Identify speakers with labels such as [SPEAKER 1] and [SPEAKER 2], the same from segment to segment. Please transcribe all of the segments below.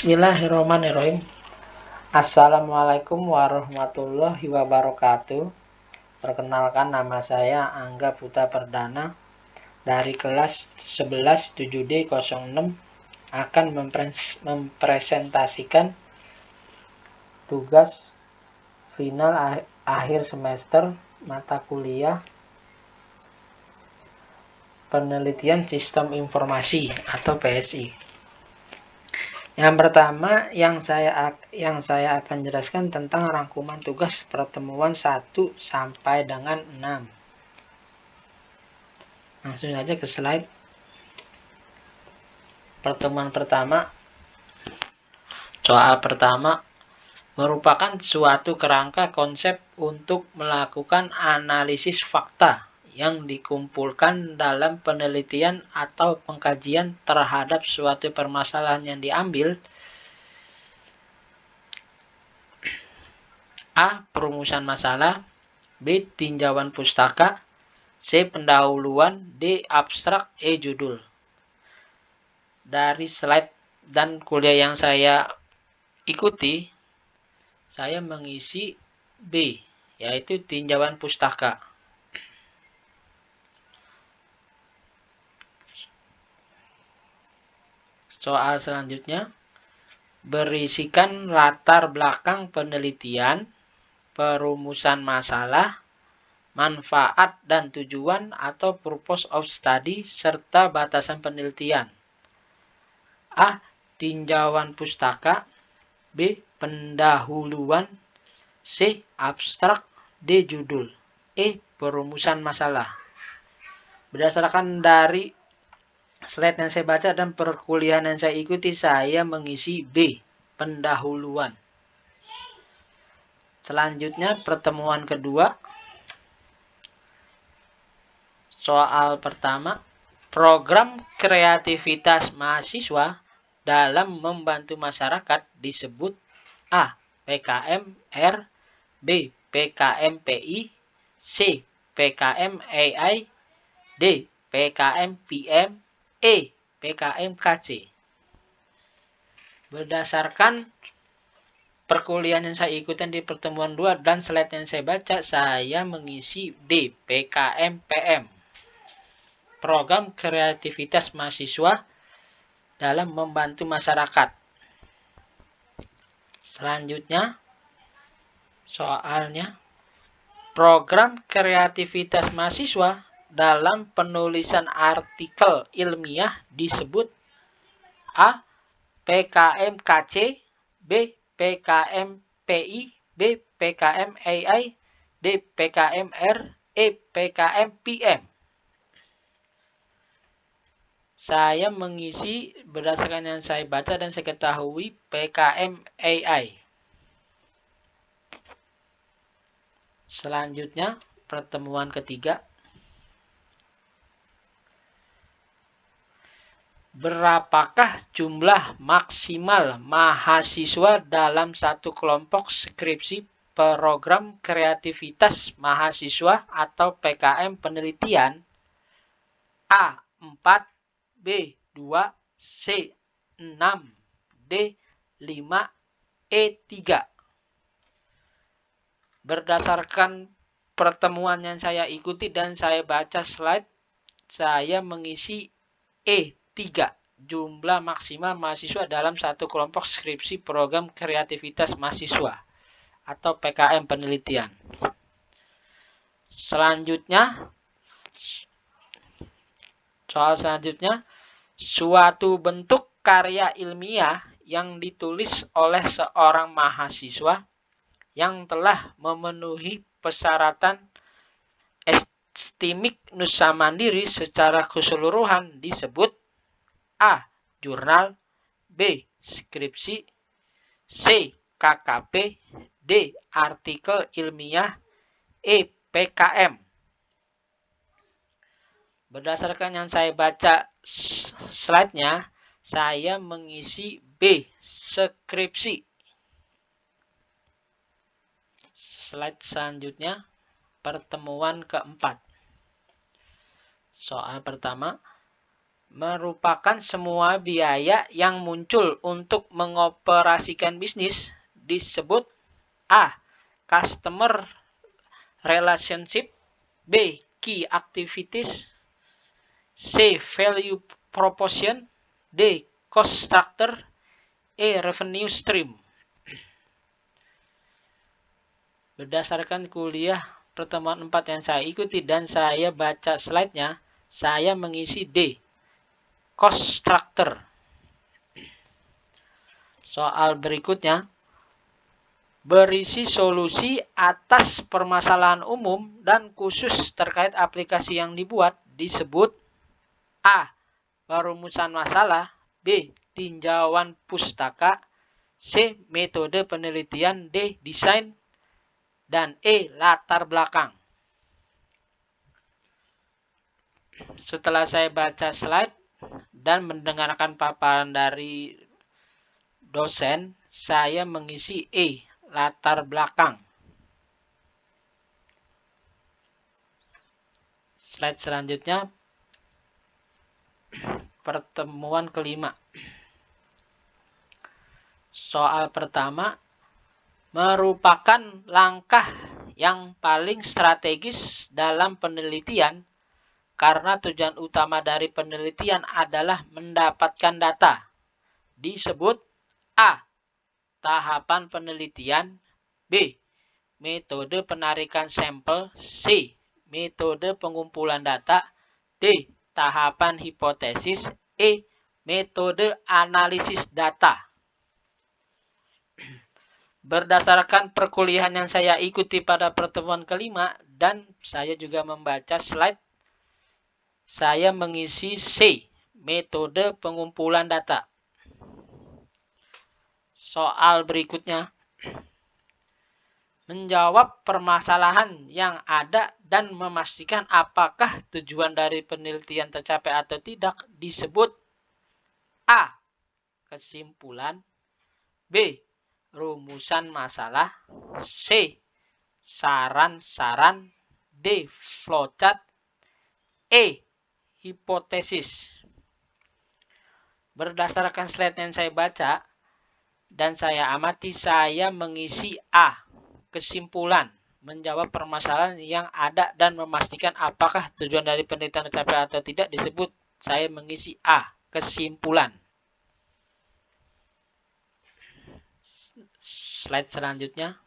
[SPEAKER 1] Bismillahirrahmanirrahim. Assalamualaikum warahmatullahi wabarakatuh. Perkenalkan, nama saya Angga Putra Perdana dari kelas 11 7D06 akan mempresentasikan tugas final akhir semester mata kuliah Penelitian Sistem Informasi atau PSI. Yang pertama yang saya akan jelaskan tentang rangkuman tugas pertemuan 1 sampai dengan 6. Langsung saja ke slide. Pertemuan pertama. Soal pertama merupakan suatu kerangka konsep untuk melakukan analisis fakta yang dikumpulkan dalam penelitian atau pengkajian terhadap suatu permasalahan yang diambil. A. Perumusan masalah. B. Tinjauan pustaka. C. Pendahuluan. D. Abstrak. E. Judul. Dari slide dan kuliah yang saya ikuti, saya mengisi B, yaitu tinjauan pustaka. Soal selanjutnya berisikan latar belakang penelitian, perumusan masalah, manfaat dan tujuan atau purpose of study, serta batasan penelitian. A. Tinjauan pustaka. B. Pendahuluan. C. Abstrak. D. Judul. E. Perumusan masalah. Berdasarkan dari slide yang saya baca dan perkuliahan yang saya ikuti, saya mengisi B. Pendahuluan. Selanjutnya pertemuan kedua. Soal pertama, program kreativitas mahasiswa dalam membantu masyarakat disebut A. PKM-R. B. PKM-PI. C. PKM-AI. D. PKM-PM. E. PKM-KC. Berdasarkan perkuliahan yang saya ikuti di pertemuan 2 dan slide yang saya baca, saya mengisi D. PKM-PM. Program kreativitas mahasiswa dalam membantu masyarakat. Selanjutnya, soalnya, program kreativitas mahasiswa dalam penulisan artikel ilmiah disebut A. PKM-KC. B. PKM-PI. B. PKM-AI. D. PKM-R. E. PKM-PM. Saya mengisi berdasarkan yang saya baca dan saya ketahui PKM-AI. Selanjutnya, pertemuan ketiga. Berapakah jumlah maksimal mahasiswa dalam satu kelompok skripsi program kreativitas mahasiswa atau PKM penelitian? A. 4. B. 2. C. 6. D. 5. E. 3. Berdasarkan pertemuan yang saya ikuti dan saya baca slide, saya mengisi E. 3. Jumlah maksimal mahasiswa dalam satu kelompok skripsi program kreativitas mahasiswa atau PKM penelitian. Selanjutnya, soal selanjutnya, suatu bentuk karya ilmiah yang ditulis oleh seorang mahasiswa yang telah memenuhi persyaratan esteemik Nusa Mandiri secara keseluruhan disebut A. Jurnal. B. Skripsi. C. KKP. D. Artikel ilmiah. E. PKM. Berdasarkan yang saya baca slide-nya, saya mengisi B. Skripsi. Slide selanjutnya, pertemuan keempat. Soal pertama, merupakan semua biaya yang muncul untuk mengoperasikan bisnis. Disebut A. Customer relationship, B. Key activities, C. Value proposition, D. Cost structure, E. Revenue stream. Berdasarkan kuliah pertemuan 4 yang saya ikuti dan saya baca slide-nya, saya mengisi D. Cost structure. Soal berikutnya berisi solusi atas permasalahan umum dan khusus terkait aplikasi yang dibuat. Disebut A. Perumusan masalah, B. Tinjauan pustaka, C. Metode penelitian, D. Desain, dan E. Latar belakang. Setelah saya baca slide dan mendengarkan paparan dari dosen, saya mengisi E. Latar belakang. Slide selanjutnya, pertemuan kelima. Soal pertama, merupakan langkah yang paling strategis dalam penelitian karena tujuan utama dari penelitian adalah mendapatkan data. Disebut A. Tahapan penelitian, B. Metode penarikan sampel, C. Metode pengumpulan data, D. Tahapan hipotesis, E. Metode analisis data. Berdasarkan perkuliahan yang saya ikuti pada pertemuan kelima dan saya juga membaca slide, saya mengisi C. Metode pengumpulan data. Soal berikutnya, menjawab permasalahan yang ada dan memastikan apakah tujuan dari penelitian tercapai atau tidak. Disebut A. Kesimpulan, B. Rumusan masalah, C. Saran-saran, D. Flowchart, E. Hipotesis. Berdasarkan slide yang saya baca dan saya amati, saya mengisi A. Kesimpulan, menjawab permasalahan yang ada dan memastikan apakah tujuan dari penelitian tercapai atau tidak. Disebut saya mengisi A. Kesimpulan. Slide selanjutnya,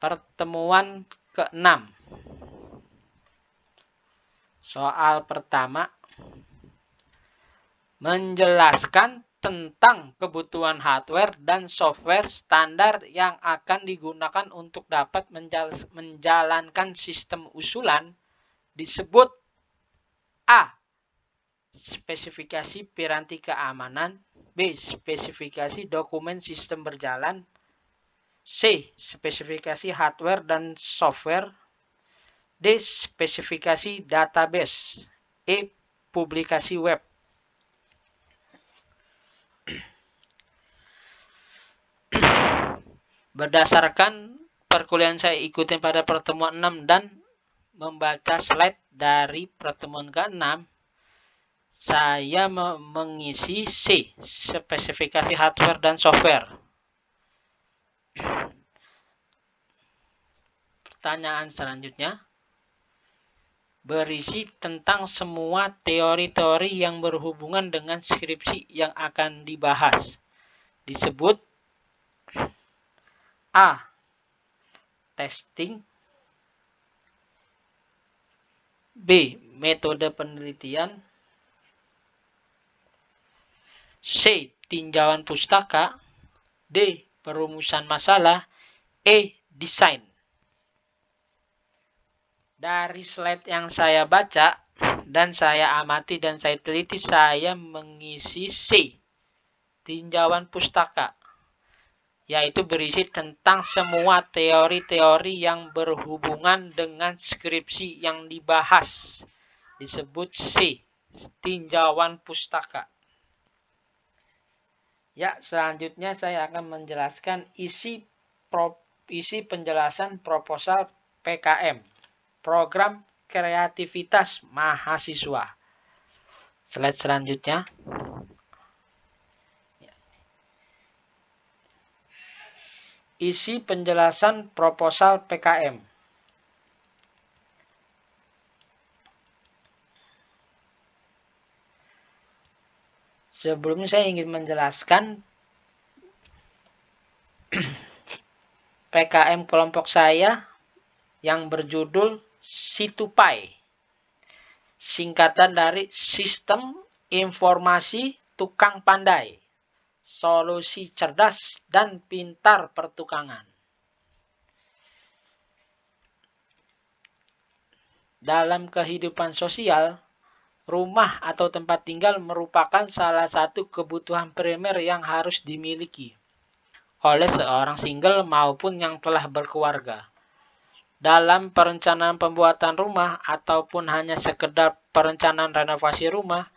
[SPEAKER 1] pertemuan ke-6. Soal pertama, menjelaskan tentang kebutuhan hardware dan software standar yang akan digunakan untuk dapat menjalankan sistem usulan. Disebut A. Spesifikasi piranti keamanan, B. Spesifikasi dokumen sistem berjalan, C. Spesifikasi hardware dan software, D. Spesifikasi database, E. Publikasi web. Berdasarkan perkuliahan saya ikutin pada pertemuan 6 dan membaca slide dari pertemuan ke-6, saya mengisi C. Spesifikasi hardware dan software. Pertanyaan selanjutnya berisi tentang semua teori-teori yang berhubungan dengan skripsi yang akan dibahas. Disebut A. Testing, B. Metode penelitian, C. Tinjauan pustaka, D. Perumusan masalah, E. Desain. Dari slide yang saya baca dan saya amati dan saya teliti, saya mengisi C. Tinjauan pustaka, yaitu berisi tentang semua teori-teori yang berhubungan dengan skripsi yang dibahas. Disebut C. Tinjauan pustaka. Ya, selanjutnya saya akan menjelaskan isi penjelasan proposal PKM, Program Kreativitas Mahasiswa. Slide selanjutnya. Isi penjelasan proposal PKM. Sebelumnya saya ingin menjelaskan PKM kelompok saya yang berjudul Situpai, singkatan dari Sistem Informasi Tukang Pandai, Solusi Cerdas dan Pintar Pertukangan. Dalam kehidupan sosial, rumah atau tempat tinggal merupakan salah satu kebutuhan primer yang harus dimiliki oleh seorang single maupun yang telah berkeluarga. Dalam perencanaan pembuatan rumah ataupun hanya sekedar perencanaan renovasi rumah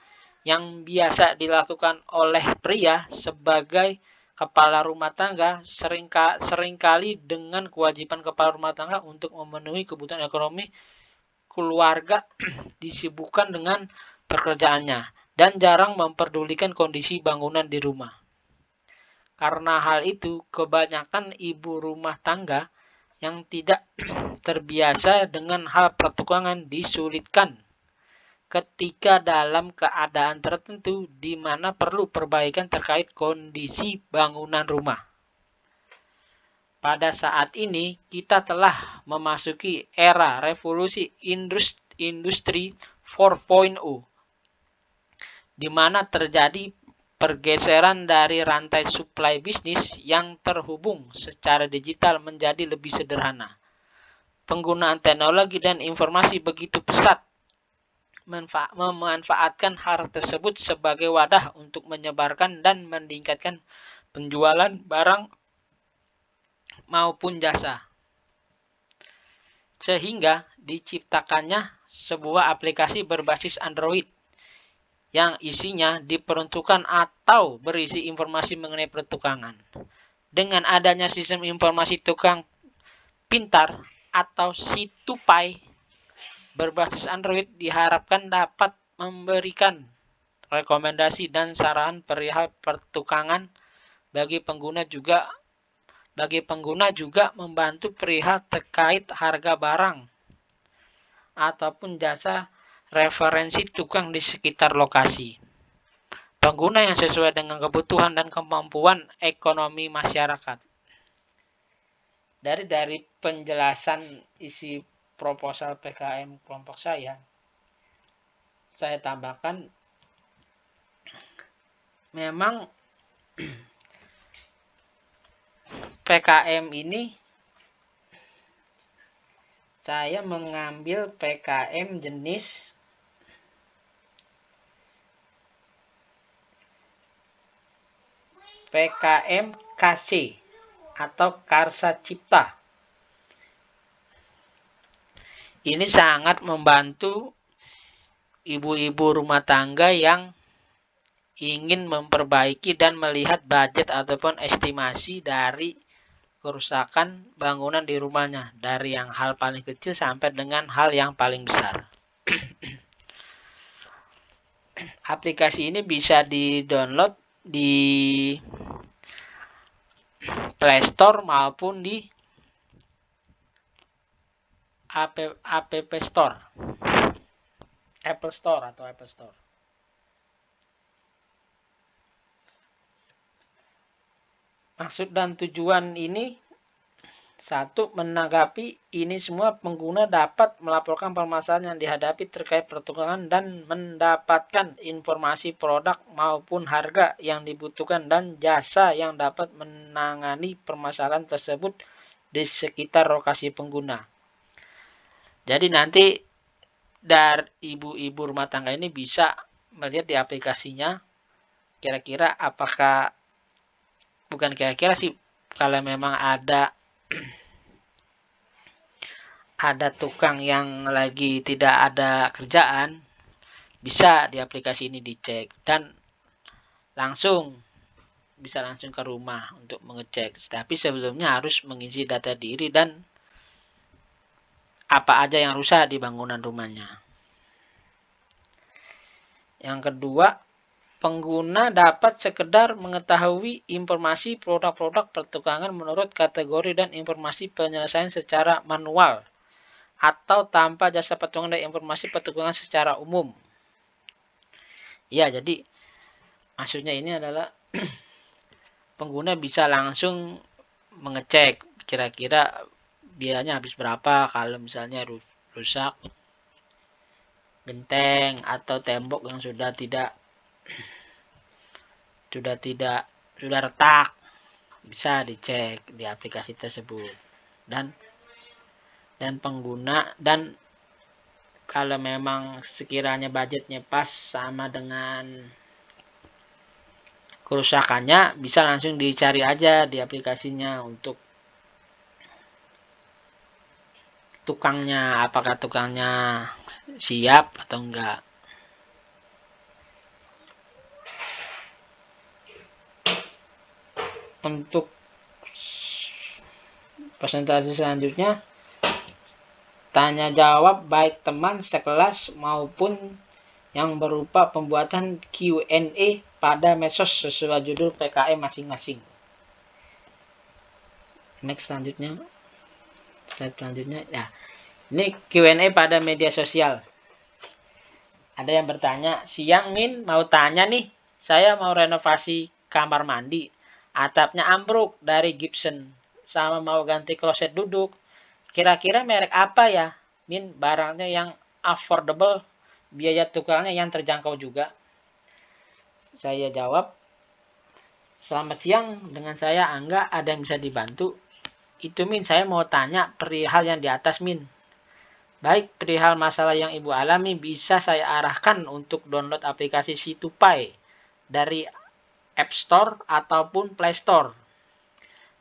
[SPEAKER 1] yang biasa dilakukan oleh pria sebagai kepala rumah tangga, seringkali dengan kewajiban kepala rumah tangga untuk memenuhi kebutuhan ekonomi keluarga disibukkan dengan pekerjaannya dan jarang memperdulikan kondisi bangunan di rumah. Karena hal itu, kebanyakan ibu rumah tangga yang tidak terbiasa dengan hal pertukangan disulitkan ketika dalam keadaan tertentu di mana perlu perbaikan terkait kondisi bangunan rumah. Pada saat ini, kita telah memasuki era revolusi industri 4.0, di mana terjadi pergeseran dari rantai suplai bisnis yang terhubung secara digital menjadi lebih sederhana. Penggunaan teknologi dan informasi begitu pesat memanfaatkan hal tersebut sebagai wadah untuk menyebarkan dan meningkatkan penjualan barang maupun jasa. Sehingga diciptakannya sebuah aplikasi berbasis Android yang isinya diperuntukkan atau berisi informasi mengenai pertukangan. Dengan adanya sistem informasi tukang pintar atau Situpai berbasis Android diharapkan dapat memberikan rekomendasi dan saran perihal pertukangan bagi pengguna juga membantu perihal terkait harga barang ataupun jasa referensi tukang di sekitar lokasi. Pengguna yang sesuai dengan kebutuhan dan kemampuan ekonomi masyarakat. Dari penjelasan isi proposal PKM kelompok saya tambahkan memang PKM ini saya mengambil PKM jenis PKM KC atau Karsa Cipta. Ini sangat membantu ibu-ibu rumah tangga yang ingin memperbaiki dan melihat budget ataupun estimasi dari kerusakan bangunan di rumahnya, dari yang hal paling kecil sampai dengan hal yang paling besar. Aplikasi ini bisa di-download di Play Store maupun di App Store, Apple Store atau Apple Store. Maksud dan tujuan ini, satu, menanggapi ini semua pengguna dapat melaporkan permasalahan yang dihadapi terkait pertukangan dan mendapatkan informasi produk maupun harga yang dibutuhkan dan jasa yang dapat menangani permasalahan tersebut di sekitar lokasi pengguna. Jadi nanti dari ibu-ibu rumah tangga ini bisa melihat di aplikasinya kira-kira apakah, bukan kira-kira sih, kalau memang ada tukang yang lagi tidak ada kerjaan, bisa di aplikasi ini dicek dan bisa langsung ke rumah untuk mengecek. Tapi sebelumnya harus mengisi data diri dan apa aja yang rusak di bangunan rumahnya. Yang kedua, pengguna dapat sekedar mengetahui informasi produk-produk pertukangan menurut kategori dan informasi penyelesaian secara manual atau tanpa jasa pertukangan dan informasi pertukangan secara umum. Ya, jadi maksudnya ini adalah pengguna bisa langsung mengecek kira-kira biayanya habis berapa kalau misalnya rusak genteng atau tembok yang sudah retak, bisa dicek di aplikasi tersebut. Dan pengguna, dan kalau memang sekiranya budgetnya pas sama dengan kerusakannya, bisa langsung dicari aja di aplikasinya untuk tukangnya, apakah tukangnya siap atau enggak. Untuk presentasi selanjutnya, tanya jawab baik teman sekelas maupun yang berupa pembuatan Q&A pada medsos sesuai judul PKM masing-masing. Next selanjutnya. Slide selanjutnya. Ya. Ini Q&A pada media sosial. Ada yang bertanya, siang Min mau tanya nih, saya mau renovasi kamar mandi. Atapnya ambruk dari Gibson, sama mau ganti kloset duduk. Kira-kira merek apa ya, Min, barangnya yang affordable, biaya tukangnya yang terjangkau juga? Saya jawab, selamat siang, dengan saya Angga, ada yang bisa dibantu? Itu Min, saya mau tanya perihal yang di atas Min. Baik, perihal masalah yang Ibu alami bisa saya arahkan untuk download aplikasi Situpai dari App Store ataupun Play Store.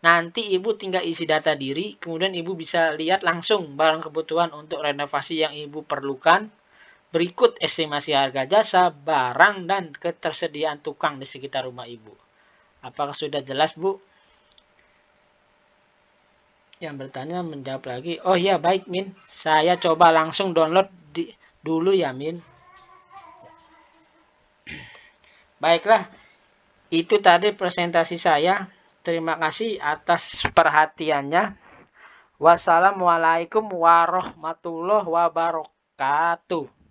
[SPEAKER 1] Nanti Ibu tinggal isi data diri, kemudian Ibu bisa lihat langsung barang kebutuhan untuk renovasi yang Ibu perlukan. Berikut estimasi harga jasa, barang, dan ketersediaan tukang di sekitar rumah Ibu. Apakah sudah jelas, Bu? Yang bertanya menjawab lagi, oh ya baik Min, saya coba langsung download dulu ya Min. Baiklah, itu tadi presentasi saya. Terima kasih atas perhatiannya. Wassalamualaikum warahmatullahi wabarakatuh.